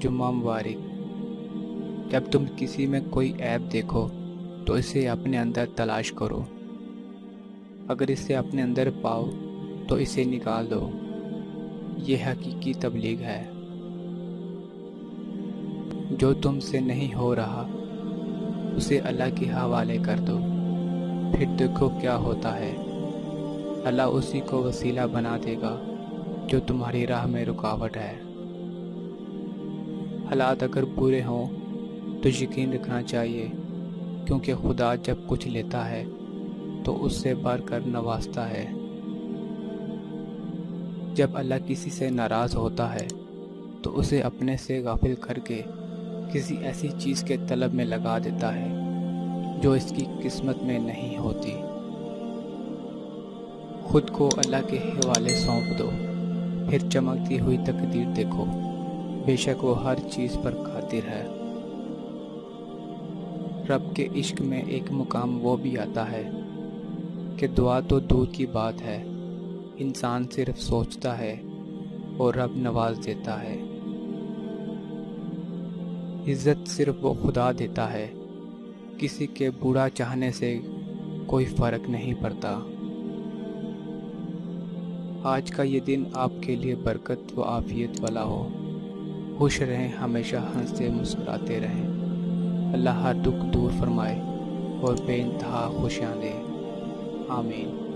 جمعہ مبارک۔ جب تم کسی میں کوئی عیب دیکھو تو اسے اپنے اندر تلاش کرو، اگر اسے اپنے اندر پاؤ تو اسے نکال دو۔ یہ حقیقی تبلیغ ہے۔ جو تم سے نہیں ہو رہا اسے اللہ کے حوالے کر دو، پھر دیکھو کیا ہوتا ہے۔ اللہ اسی کو وسیلہ بنا دے گا جو تمہاری راہ میں رکاوٹ ہے۔ حالات اگر برے ہوں تو یقین رکھنا چاہیے، کیونکہ خدا جب کچھ لیتا ہے تو اس سے بڑھ کر نوازتا ہے۔ جب اللہ کسی سے ناراض ہوتا ہے تو اسے اپنے سے غافل کر کے کسی ایسی چیز کے طلب میں لگا دیتا ہے جو اس کی قسمت میں نہیں ہوتی۔ خود کو اللہ کے حوالے سونپ دو، پھر چمکتی ہوئی تقدیر دیکھو، بے شک وہ ہر چیز پر قادر ہے۔ رب کے عشق میں ایک مقام وہ بھی آتا ہے کہ دعا تو دور کی بات ہے، انسان صرف سوچتا ہے اور رب نواز دیتا ہے۔ عزت صرف وہ خدا دیتا ہے، کسی کے برا چاہنے سے کوئی فرق نہیں پڑتا۔ آج کا یہ دن آپ کے لیے برکت و عافیت والا ہو۔ خوش رہیں، ہمیشہ ہنستے مسکراتے رہیں۔ اللہ ہر دکھ دور فرمائے اور بے انتہا خوشیاں دے۔ آمین۔